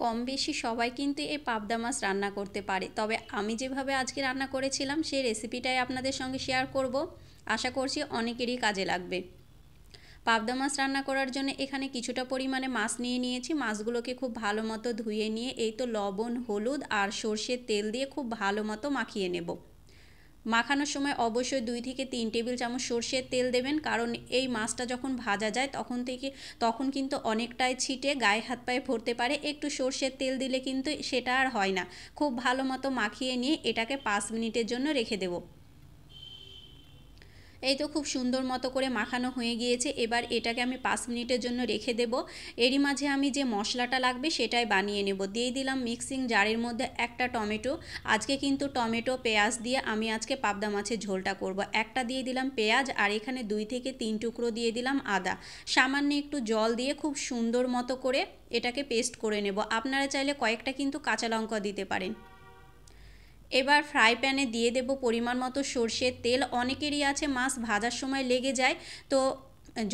কম বেশি সবাই কিন্তু এই পাবদা মাছ রান্না করতে পারে, তবে আমি যেভাবে আজকে রান্না করেছিলাম সেই রেসিপিটাই আপনাদের সঙ্গে শেয়ার করব। আশা করছি অনেকেরই কাজে লাগবে। পাবদা মাছ রান্না করার জন্য এখানে কিছুটা পরিমাণে মাছ নিয়ে নিয়েছি। মাছগুলোকে খুব ভালো মতো ধুয়ে নিয়ে এই তো লবণ, হলুদ আর সর্ষের তেল দিয়ে খুব ভালো মতো মাখিয়ে নেব। মাখানোর সময় অবশ্যই 2 থেকে 3 টেবিল চামচ সর্ষের তেল দেবেন, কারণ এই মাছটা যখন ভাজা যায় তখন কিন্তু অনেকটাই ছিটে গায়ে হাত পায়ে ভরতে পারে। একটু সর্ষের তেল দিলে কিন্তু সেটা আর হয় না। খুব ভালো মতো মাখিয়ে নিয়ে এটাকে 5 মিনিটের জন্য রেখে দেব। এই তো খুব সুন্দর মতো করে মাখানো হয়ে গিয়েছে। এবার এটাকে আমি 5 মিনিটের জন্য রেখে দেব। এরই মাঝে আমি যে মশলাটা লাগবে সেটাই বানিয়ে নেব। দিয়ে দিলাম মিক্সিং জারের মধ্যে একটা টমেটো। আজকে কিন্তু টমেটো পেঁয়াজ দিয়ে আমি আজকে পাবদা মাছের ঝোলটা করব। একটা দিয়ে দিলাম পেঁয়াজ, আর এখানে 2 থেকে 3 টুকরো দিয়ে দিলাম আদা। সামান্য একটু জল দিয়ে খুব সুন্দর মতো করে এটাকে পেস্ট করে নেব। আপনারা চাইলে কয়েকটা কিন্তু কাঁচা লঙ্কা দিতে পারেন। এবার ফ্রাই প্যানে দিয়ে দেব পরিমাণ মতো সর্ষের তেল। অনেকেরই আছে মাছ ভাজার সময় লেগে যায়, তো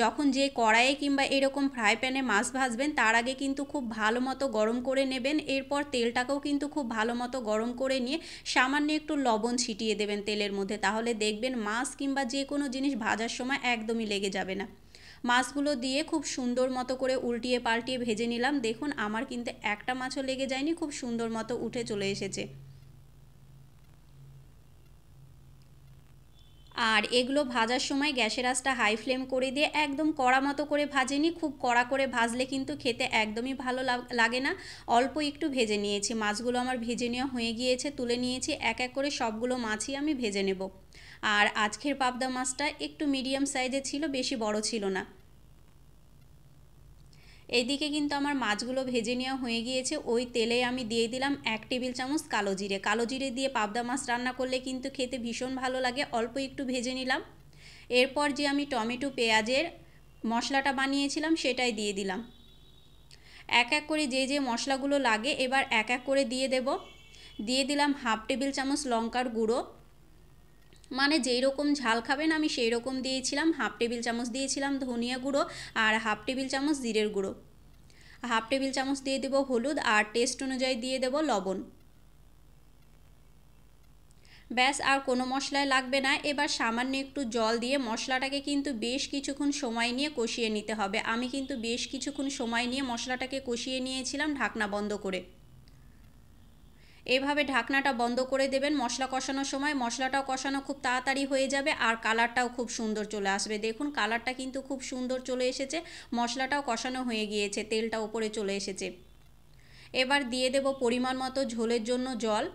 যখন যে কড়াইয়ে কিংবা এরকম ফ্রাই প্যানে মাছ ভাজবেন তার আগে কিন্তু খুব ভালো মতো গরম করে নেবেন। এরপর তেলটাকেও কিন্তু খুব ভালো মতো গরম করে নিয়ে সামান্য একটু লবণ ছিটিয়ে দেবেন তেলের মধ্যে, তাহলে দেখবেন মাছ কিংবা যে কোনো জিনিস ভাজার সময় একদমই লেগে যাবে না। মাছগুলো দিয়ে খুব সুন্দর মতো করে উল্টিয়ে পাল্টিয়ে ভেজে নিলাম। দেখুন আমার কিন্তু একটা মাছও লেগে যায়নি, খুব সুন্দর মতো উঠে চলে এসেছে। আর এগুলো ভাজার সময় গ্যাসের আঁচটা হাই ফ্লেম করে দিয়ে একদম কড়া মতো করে ভাজেনি। খুব কড়া করে ভাজলে কিন্তু খেতে একদমই ভালো লাগে না। অল্প একটু ভেজে নিয়েছি। মাছগুলো আমার ভেজে নেওয়া হয়ে গিয়েছে, তুলে নিয়েছি। এক এক করে সবগুলো মাছই আমি ভেজে নেব। আর আজকের পাবদা মাছটা একটু মিডিয়াম সাইজের ছিল, বেশি বড় ছিল না। এইদিকে কিন্তু আমার মাছগুলো ভেজে নেওয়া হয়ে গিয়েছে। ওই তেলে আমি দিয়ে দিলাম 1 টেবিল চামচ কালো জিরে। কালো জিরে দিয়ে পাবদা মাছ রান্না করলে কিন্তু খেতে ভীষণ ভালো লাগে। অল্প একটু ভেজে নিলাম। এরপর যে আমি টমেটো পেঁয়াজের মশলাটা বানিয়েছিলাম সেটাই দিয়ে দিলাম। এক এক করে যে যে মশলাগুলো লাগে এবার এক এক করে দিয়ে দেব। দিয়ে দিলাম 1/2 টেবিল চামচ লঙ্কার গুঁড়ো, মানে যেই রকম ঝাল খাবেন আমি সেই রকম দিয়েছিলাম। 1/2 টেবিল চামচ দিয়েছিলাম ধনিয়া গুঁড়ো, আর 1/2 টেবিল চামচ জিরের গুঁড়ো। 1/2 টেবিল চামচ দিয়ে দেব হলুদ, আর টেস্ট অনুযায়ী দিয়ে দেব লবণ। ব্যাস, আর কোনো মশলাই লাগবে না। এবার সামান্য একটু জল দিয়ে মশলাটাকে কিন্তু বেশ কিছুক্ষণ সময় নিয়ে কষিয়ে নিতে হবে। আমি কিন্তু বেশ কিছুক্ষণ সময় নিয়ে মশলাটাকে কষিয়ে নিয়েছিলাম ঢাকনা বন্ধ করে। এভাবে ঢাকনাটা বন্ধ করে দেবেন। মশলা কষানোর সময় মশলাটাও কষানো খুব তাড়াতাড়ি হয়ে যাবে, আর কালারটাও খুব সুন্দর চলে আসবে। দেখুন কালারটা কিন্তু খুব সুন্দর চলে এসেছে। মশলাটাও কষানো হয়ে গিয়েছে, তেলটা উপরে চলে এসেছে। এবার দিয়ে দেব পরিমাণ মতো ঝোলের জন্য জল,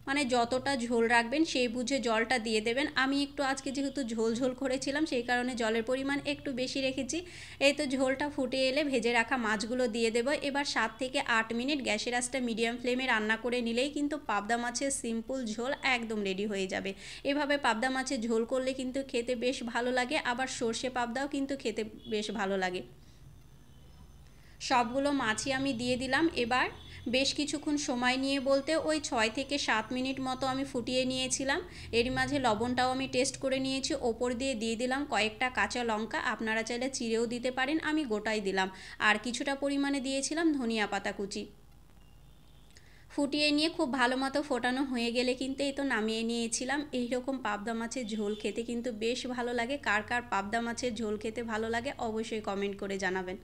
মানে যতটা ঝোল রাখবেন সেই বুঝে জলটা দিয়ে দেবেন। আমি একটু আজকে যেহেতু ঝোল ঝোল করেছিলাম সেই কারণে জলের পরিমাণ একটু বেশি রেখেছি। এই তো ঝোলটা ফুটে এলে ভেজে রাখা মাছগুলো দিয়ে দেব। এবার 7 থেকে 8 মিনিট গ্যাসের আঁচটা মিডিয়াম ফ্লেমে রান্না করে নিলেই কিন্তু পাবদা মাছের সিম্পল ঝোল একদম রেডি হয়ে যাবে। এভাবে পাবদা মাছের ঝোল করলে কিন্তু খেতে বেশ ভালো লাগে, আবার সর্ষে পাবদাও কিন্তু খেতে বেশ ভালো লাগে। সবগুলো মাছই আমি দিয়ে দিলাম। এবার বেশ কিছুক্ষণ সময় নিয়ে বলতে ওই 6 থেকে 7 মিনিট মতো আমি ফুটিয়ে নিয়েছিলাম। এর মাঝে লবণটাও আমি টেস্ট করে নিয়েছি। ওপর দিয়ে দিয়ে দিলাম কয়েকটা কাঁচা লঙ্কা, আপনারা চাইলে চিড়েও দিতে পারেন, আমি গোটাই দিলাম। আর কিছুটা পরিমাণে দিয়েছিলাম ধনিয়া পাতা কুচি। ফুটিয়ে নিয়ে খুব ভালো মতো ফোটানো হয়ে গেলে কিন্তু এই তো নামিয়ে নিয়েছিলাম। এইরকম পাবদা মাছের ঝোল খেতে কিন্তু বেশ ভালো লাগে। কার কার পাবদা মাছের ঝোল খেতে ভালো লাগে অবশ্যই কমেন্ট করে জানাবেন।